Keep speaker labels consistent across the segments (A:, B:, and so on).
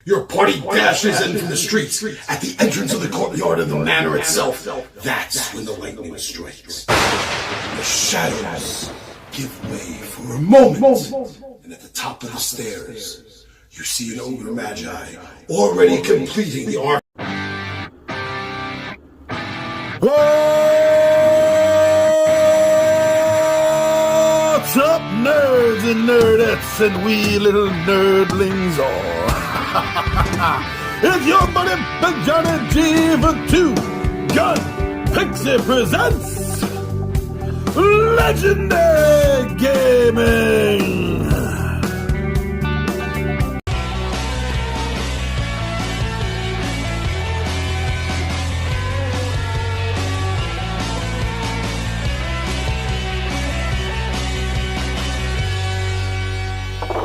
A: Your party dashes in from the streets at the entrance of the courtyard of the manor itself. That's when the lightning strikes. The shadows give way for a moment. And at the top of the stairs, you see an ogre magi already completing the arc.
B: What's up, nerds and nerdettes and wee little nerdlings all? It's your buddy Johnny G for 2 Gun Pixie presents Legendary Gaming.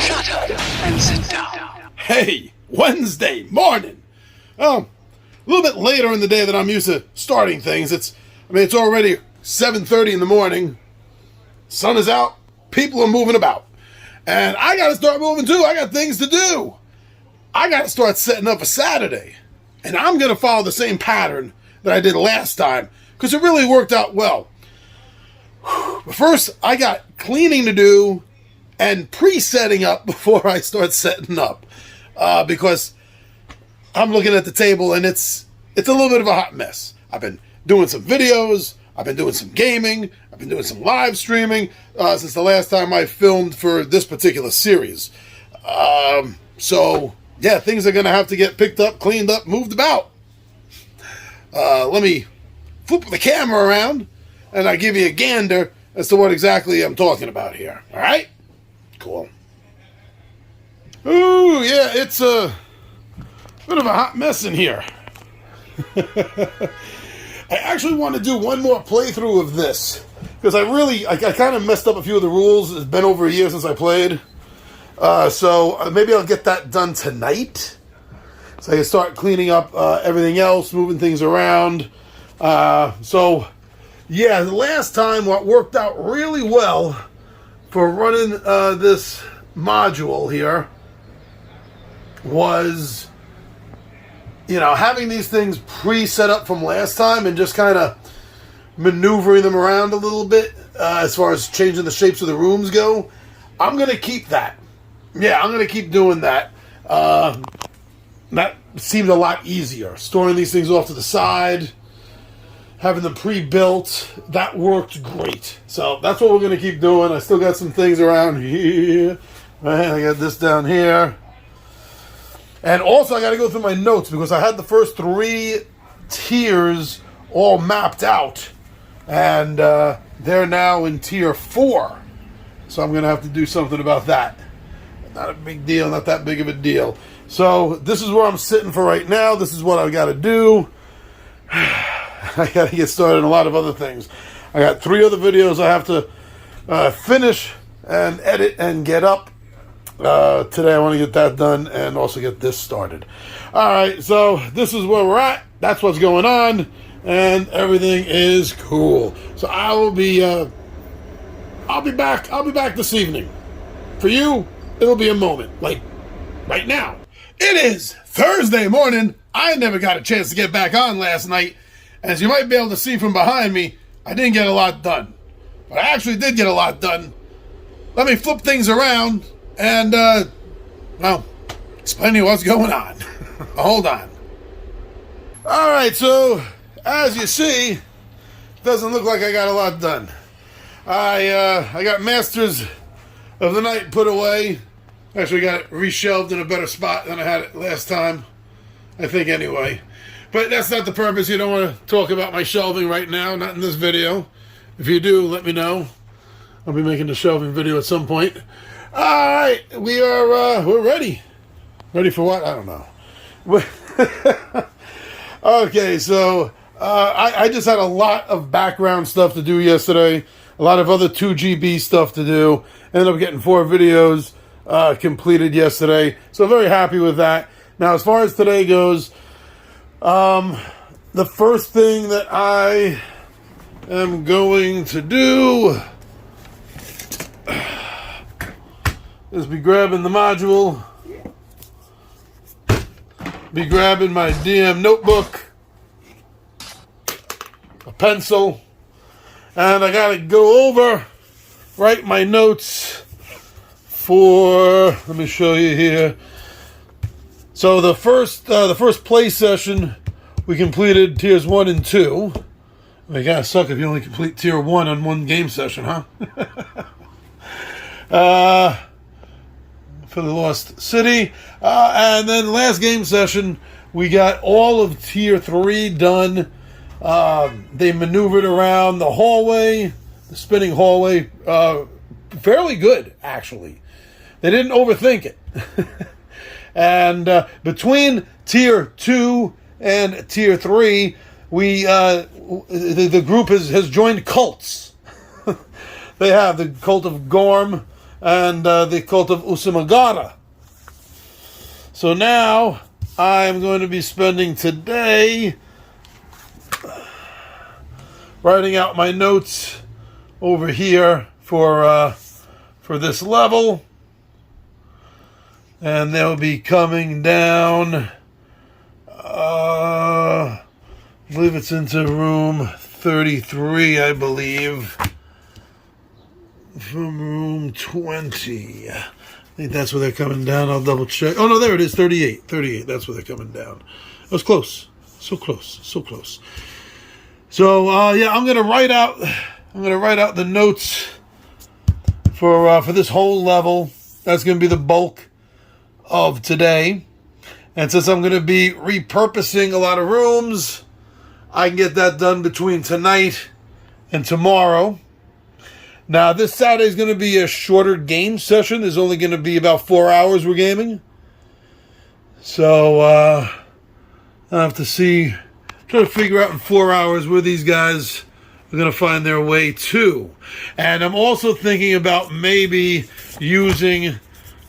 C: Shut up and sit down.
B: Hey, Wednesday morning. Oh, a little bit later in the day than I'm used to starting things. It's already 7:30 in the morning. Sun is out. People are moving about. And I got to start moving too. I got things to do. I got to start setting up for Saturday. And I'm going to follow the same pattern that I did last time because it really worked out well. But first, I got cleaning to do and pre-setting up before I start setting up. Because I'm looking at the table and it's a little bit of a hot mess. I've been doing some videos, I've been doing some gaming, I've been doing some live streaming since the last time I filmed for this particular series. So, yeah, things are going to have to get picked up, cleaned up, moved about. Let me flip the camera around and I give you a gander as to what exactly I'm talking about here. All right? Cool. Ooh, yeah, it's a bit of a hot mess in here. I actually want to do one more playthrough of this because I kind of messed up a few of the rules. It's been over a year since I played. So maybe I'll get that done tonight. So I can start cleaning up everything else, moving things around. So, yeah, the last time what worked out really well for running this module here was, having these things pre-set up from last time and just kind of maneuvering them around a little bit as far as changing the shapes of the rooms go. I'm going to keep that. Yeah, I'm going to keep doing that. That seemed a lot easier. Storing these things off to the side, having them pre-built, that worked great. So that's what we're going to keep doing. I still got some things around here. Right, I got this down here. And also I got to go through my notes because I had the first 3 tiers all mapped out. And they're now in tier 4. So I'm going to have to do something about that. Not a big deal, not that big of a deal. So this is where I'm sitting for right now. This is what I've got to do. I got to get started on a lot of other things. I got 3 other videos I have to finish and edit and get up. Today I want to get that done and also get this started. Alright, so this is where we're at. That's what's going on. And everything is cool. So I'll be back. I'll be back this evening. For you, it'll be a moment. Like, right now. It is Thursday morning. I never got a chance to get back on last night. As you might be able to see from behind me, I didn't get a lot done. But I actually did get a lot done. Let me flip things around and, explain to you what's going on. Hold on. Alright, so, as you see, doesn't look like I got a lot done. I got Masters of the Night put away. Actually got it reshelved in a better spot than I had it last time. I think anyway. But that's not the purpose. You don't want to talk about my shelving right now, not in this video. If you do, let me know. I'll be making a shelving video at some point. Alright, we're ready. Ready for what? I don't know. Okay, so I just had a lot of background stuff to do yesterday. A lot of other 2GB stuff to do. Ended up getting 4 videos completed yesterday. So very happy with that. Now, as far as today goes, the first thing that I am going to do is be grabbing the module be grabbing my DM notebook, a pencil, and I gotta go over, write my notes for, let me show you here. So the first play session, we completed tiers 1 and 2. It gotta suck if you only complete tier 1 on one game session, huh? For the Lost City. And then last game session, we got all of tier 3 done. They maneuvered around the hallway, the spinning hallway, fairly good, actually. They didn't overthink it. And between tier 2 and tier 3, the group has joined cults. They have the cult of Gorm and the cult of Usamagara. So now I'm going to be spending today writing out my notes over here for this level, and they'll be coming down. I believe it's into room 33, I believe. From room 20. I think that's where they're coming down. I'll double check. Oh, no, there it is, 38. 38, that's where they're coming down. That was close. So close. So close. So, yeah, I'm going to write out the notes for this whole level. That's going to be the bulk of today. And since I'm going to be repurposing a lot of rooms, I can get that done between tonight and tomorrow. Now, this Saturday is going to be a shorter game session. There's only going to be about 4 hours we're gaming. So, I have to try to figure out in 4 hours where these guys are going to find their way to. And I'm also thinking about maybe using,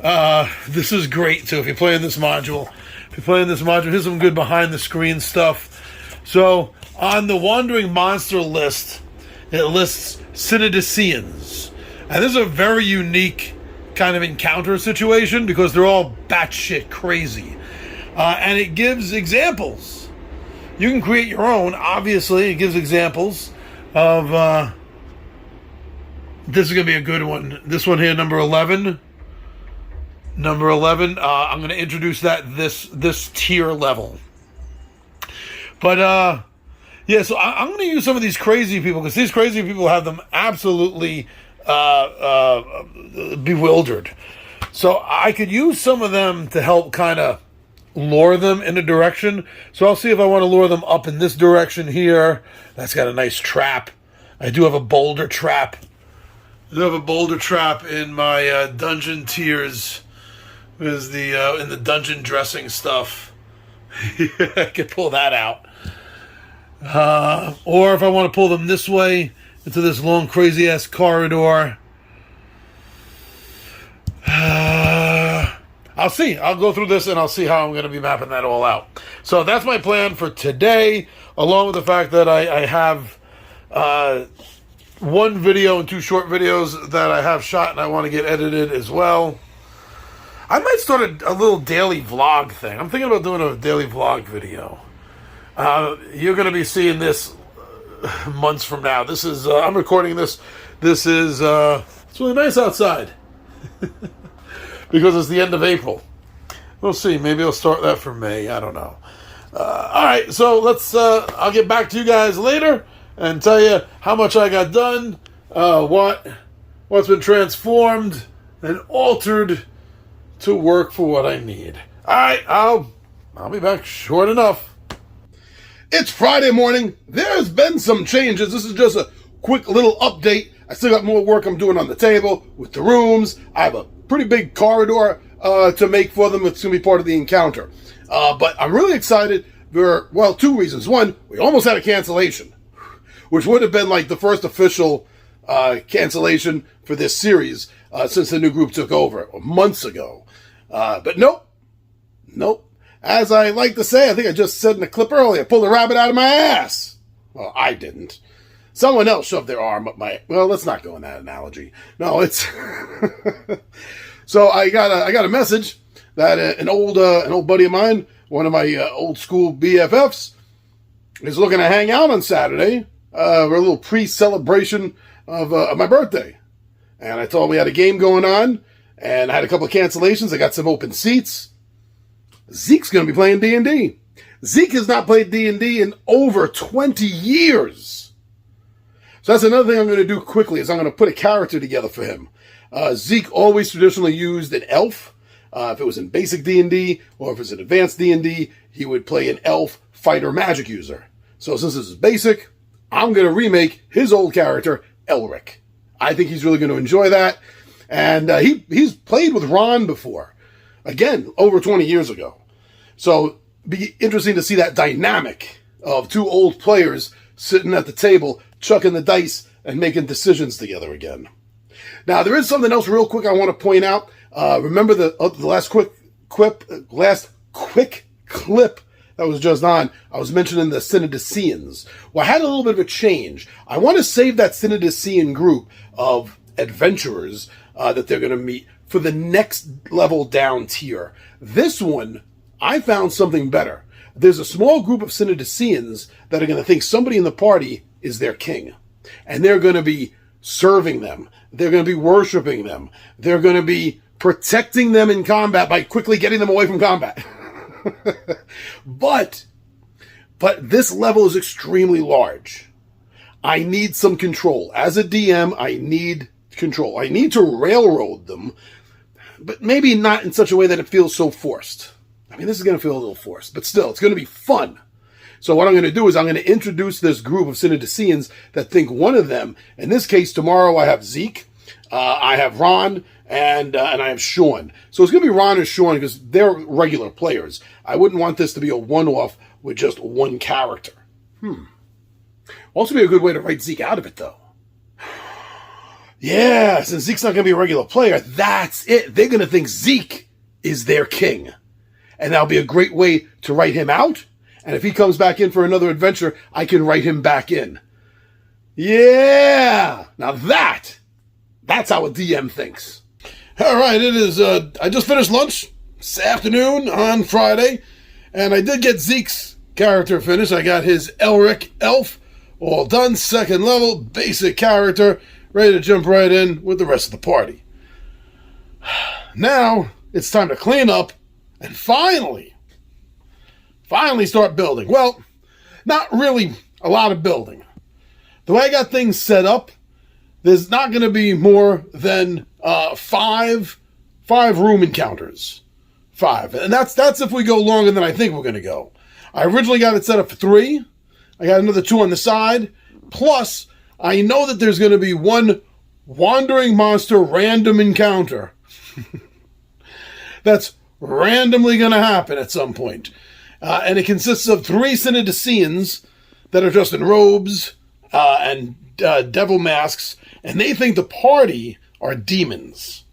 B: this is great too, if you're playing this module. Here's some good behind-the-screen stuff. So, on the Wandering Monster list, it lists Synodicians. And this is a very unique kind of encounter situation because they're all batshit crazy. And it gives examples. You can create your own, obviously. It gives examples of, this is going to be a good one. This one here, number 11. Number 11, I'm going to introduce that this tier level. But, yeah, so I'm going to use some of these crazy people because these crazy people have them absolutely bewildered. So I could use some of them to help kind of lure them in a direction. So I'll see if I want to lure them up in this direction here. That's got a nice trap. I do have a boulder trap. I do have a boulder trap in my dungeon tiers. Is the in the dungeon dressing stuff. I could pull that out. Or if I want to pull them this way into this long crazy ass corridor. I'll see. I'll go through this and I'll see how I'm going to be mapping that all out. So that's my plan for today, along with the fact that I have one video and 2 short videos that I have shot and I want to get edited as well. I might start a little daily vlog thing. I'm thinking about doing a daily vlog video. You're going to be seeing this months from now. This is, I'm recording this. This is, it's really nice outside. Because it's the end of April. We'll see. Maybe I'll start that for May. I don't know. All right. So let's, I'll get back to you guys later and tell you how much I got done, what's been transformed and altered to work for what I need. All right, I'll be back short enough.
A: It's Friday morning. There's been some changes. This is just a quick little update. I still got more work I'm doing on the table with the rooms. I have a pretty big corridor to make for them. It's going to be part of the encounter. But I'm really excited for, well, 2 reasons. One, we almost had a cancellation, which would have been like the first official cancellation for this series since the new group took over months ago. But nope. As I like to say, I think I just said in the clip earlier, pulled a rabbit out of my ass. Well, I didn't. Someone else shoved their arm up my... Well, let's not go in that analogy. No, it's... So I got a message that an old buddy of mine
B: one of my old school BFFs, is looking to hang out on Saturday for a little pre-celebration of my birthday. And I told him we had a game going on, and I had a couple of cancellations. I got some open seats. Zeke's going to be playing D&D. Zeke has not played D&D in over 20 years. So that's another thing I'm going to do quickly, is I'm going to put a character together for him. Zeke always traditionally used an elf. If it was in basic D&D or if it was in advanced D&D, he would play an elf fighter magic user. So since this is basic, I'm going to remake his old character, Elric. I think he's really going to enjoy that. And he's played with Ron before. Again, over 20 years ago. So be interesting to see that dynamic of two old players sitting at the table, chucking the dice and making decisions together again. Now, there is something else real quick I want to point out. Remember the last quick clip that was just on? I was mentioning the Synodicians. Well, I had a little bit of a change. I want to save that Synodician group of adventurers that they're going to meet for the next level down tier. This one, I found something better. There's a small group of Synodicians that are going to think somebody in the party is their king. And they're going to be serving them. They're going to be worshiping them. They're going to be protecting them in combat by quickly getting them away from combat. But this level is extremely large. I need some control. As a DM, I need control. I need to railroad them, but maybe not in such a way that it feels so forced. I mean, this is going to feel a little forced, but still, it's going to be fun. So what I'm going to do is I'm going to introduce this group of Synodicians that think one of them, in this case, tomorrow I have Zeke, I have Ron, and I have Sean. So it's going to be Ron and Sean because they're regular players. I wouldn't want this to be a one-off with just one character. Also be a good way to write Zeke out of it, though. Yeah, since Zeke's not going to be a regular player, that's it. They're going to think Zeke is their king. And that'll be a great way to write him out. And if he comes back in for another adventure, I can write him back in. Yeah! Now that's how a DM thinks. All right, it is, I just finished lunch this afternoon on Friday, and I did get Zeke's character finished. I got his Elric elf all done, second level, basic character, ready to jump right in with the rest of the party. Now, it's time to clean up and finally start building. Well, not really a lot of building. The way I got things set up, there's not going to be more than five room encounters. 5. And that's if we go longer than I think we're going to go. I originally got it set up for 3. I got another 2 on the side. Plus, I know that there's going to be one wandering monster random encounter. That's randomly going to happen at some point. And it consists of 3 Synodicians that are dressed in robes and devil masks, and they think the party are demons.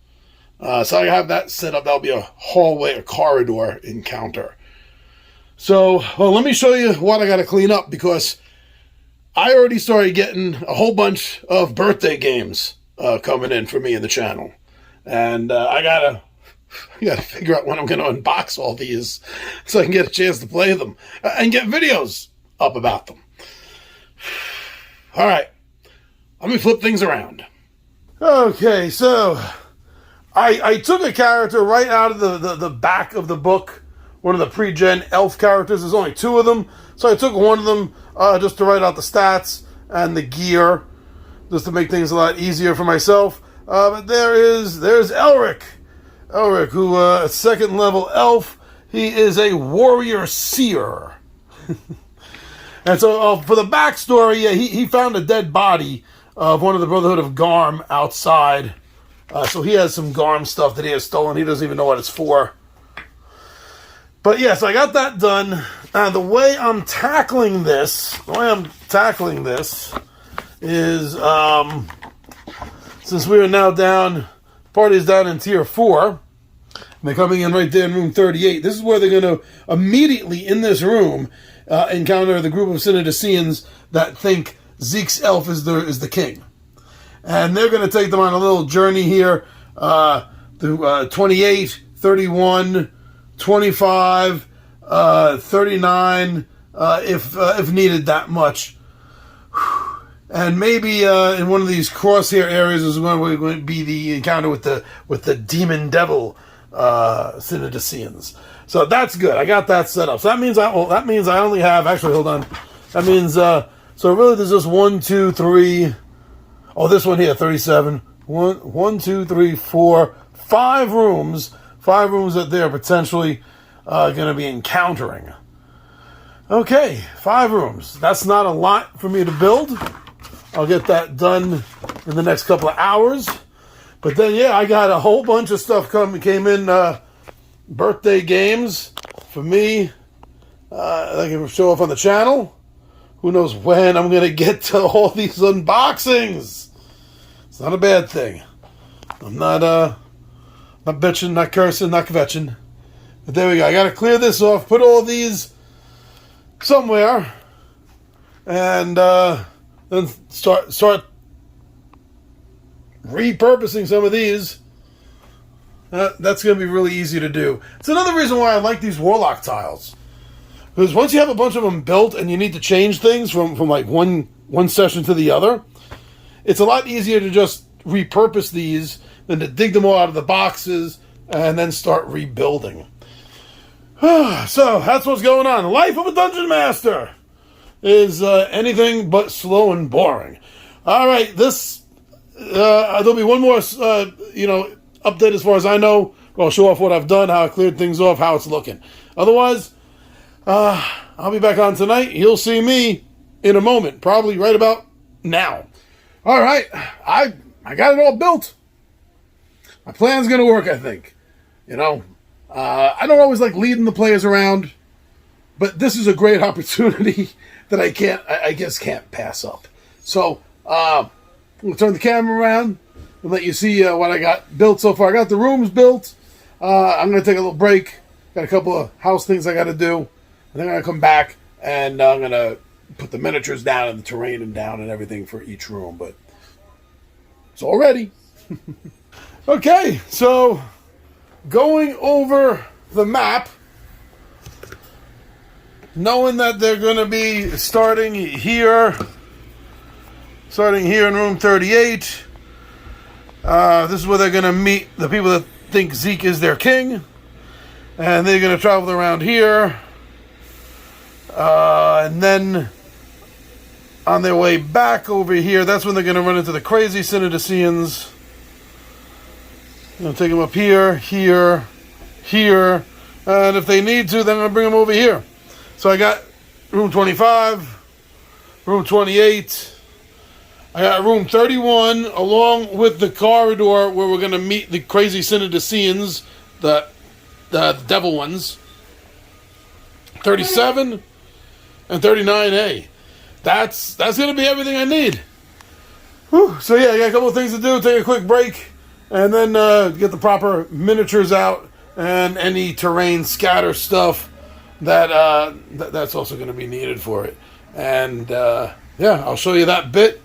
B: So I have that set up. That'll be a hallway, a corridor encounter. So, well, let me show you what I got to clean up, because I already started getting a whole bunch of birthday games coming in for me in the channel. And I gotta figure out when I'm going to unbox all these so I can get a chance to play them and get videos up about them. All right, let me flip things around. Okay, so I took a character right out of the back of the book, one of the pre-gen elf characters. There's only 2 of them, so I took one of them just to write out the stats and the gear, just to make things a lot easier for myself. But there's Elric. Elric, who a 2nd level elf. He is a warrior seer. And so for the backstory, yeah, he found a dead body of one of the Brotherhood of Garm outside. So he has some Garm stuff that he has stolen. He doesn't even know what it's for. But yeah, so I got that done. The way I'm tackling this is, since we are now down, party's down in tier 4, and they're coming in right there in room 38. This is where they're going to immediately, in this room, encounter the group of Synodicians that think Zeke's elf is the king. And they're going to take them on a little journey here through 28, 31, 25, 39 if needed that much. And maybe in one of these crosshair areas is going to be the encounter with the demon devil Synodicians. So that's good. I got that set up. So that means I only have, actually, hold on. That means so really there's just 1, 2, 3. Oh, this one here, 37. 1, 2, 3, 4, 5 rooms. 5 rooms that they're potentially going to be encountering. Okay, 5 rooms. That's not a lot for me to build. I'll get that done in the next couple of hours. But then, yeah, I got a whole bunch of stuff came in. Birthday games for me. I can show off on the channel. Who knows when I'm going to get to all these unboxings. It's not a bad thing. I'm not bitching, not cursing, not kvetching. But there we go. I got to clear this off, put all these somewhere, and then start repurposing some of these. That's going to be really easy to do. It's another reason why I like these Warlock tiles. Because once you have a bunch of them built and you need to change things from like one session to the other, it's a lot easier to just repurpose these than to dig them all out of the boxes and then start rebuilding. So, that's what's going on. The life of a Dungeon Master is anything but slow and boring. All right, there'll be one more, update as far as I know. I'll show off what I've done, how I cleared things off, how it's looking. Otherwise, I'll be back on tonight. You'll see me in a moment, probably right about now. All right, I got it all built. My plan's going to work, I think. I don't always like leading the players around, but this is a great opportunity that I guess can't pass up. So, I'm going to turn the camera around and let you see what I got built so far. I got the rooms built. I'm going to take a little break. Got a couple of house things I got to do. And then I'm going to come back and I'm going to put the miniatures down and the terrain down and everything for each room. But it's all ready. Okay, so going over the map, knowing that they're going to be starting here in room 38. This is where they're going to meet the people that think Zeke is their king. And they're going to travel around here. And then on their way back over here, that's when they're going to run into the crazy Synodicians. Take them up here, here, here. And if they need to, then I'm going to bring them over here. So I got room 25, room 28. I got room 31, along with the corridor where we're going to meet the crazy Synodicians, the devil ones. 37 and 39A. That's going to be everything I need. Whew. So yeah, I got a couple of things to do. Take a quick break, and then get the proper miniatures out and any terrain scatter stuff that's also going to be needed for it. And I'll show you that bit.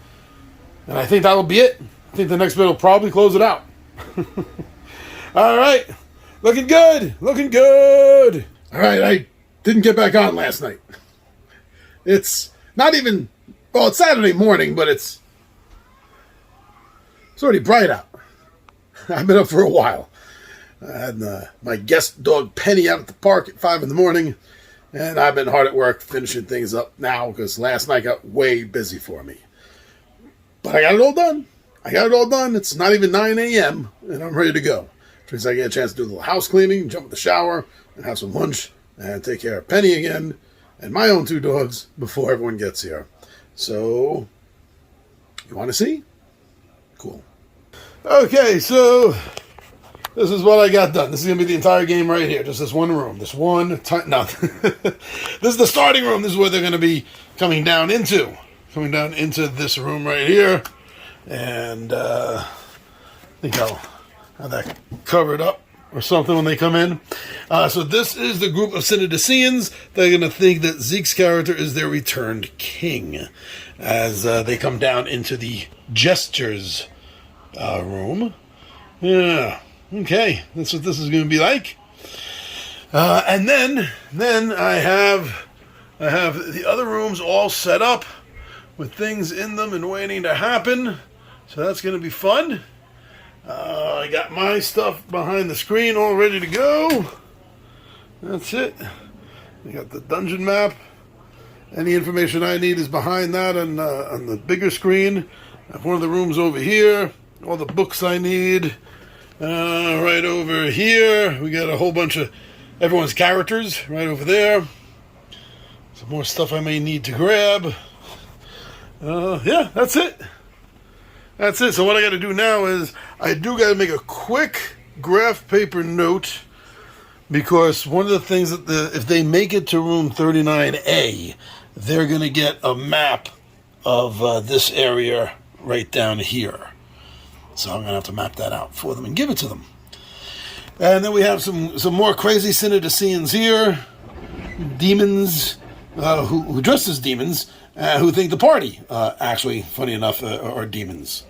B: And I think that'll be it. I think the next bit will probably close it out. All right. Looking good. Looking good. All right. I didn't get back on last night. It's not even... Well, it's Saturday morning, but it's already bright out. I've been up for a while. I had my guest dog Penny out at the park at 5 in the morning. And I've been hard at work finishing things up now because last night got way busy for me. But I got it all done. It's not even 9 a.m. and I'm ready to go. Which means I get a chance to do a little house cleaning, jump in the shower, and have some lunch, and take care of Penny again, and my own 2 dogs before everyone gets here. So, you want to see? Cool. Okay, so this is what I got done. This is going to be the entire game right here. Just this one room. This one time. No. This is the starting room. This is where they're going to be coming down into. Coming down into this room right here. And I think I'll have that covered up or something when they come in. So this is the group of Synodicians. They're going to think that Zeke's character is their returned king. As they come down into the gestures room. Yeah. Okay. That's what this is going to be like. And then I have the other rooms all set up with things in them and waiting to happen. So that's going to be fun. I got my stuff behind the screen all ready to go. That's it. I got the dungeon map. Any information I need is behind that on the bigger screen. I have one of the rooms over here. All the books I need. Right over here, we got a whole bunch of everyone's characters right over there. Some more stuff I may need to grab. Yeah, that's it. That's it. So what I got to do now is I do got to make a quick graph paper note, because one of the things that if they make it to room 39A, they're going to get a map of this area right down here. So I'm going to have to map that out for them and give it to them. And then we have some more crazy Synodicians here. Demons who dress as demons, who think the party, actually, funny enough, are demons.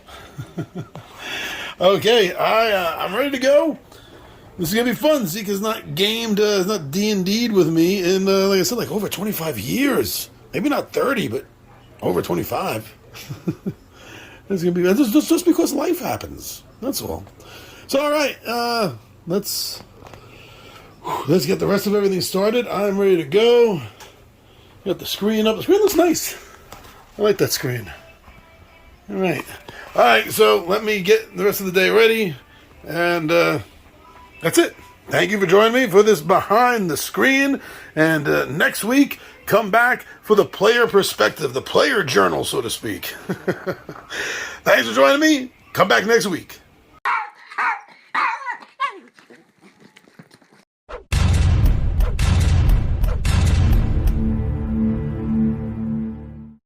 B: Okay, I'm ready to go. This is going to be fun. Zika's not gamed, not D&D'd with me in, like I said, like over 25 years. Maybe not 30, but over 25. It's gonna be just because life happens. That's all. So all right, let's get the rest of everything started. I'm ready to go. Got the screen up. The screen looks nice. I like that screen. All right. So let me get the rest of the day ready, and that's it. Thank you for joining me for this behind the screen. And next week, come back for the player perspective, the player journal, so to speak. Thanks for joining me. Come back next week.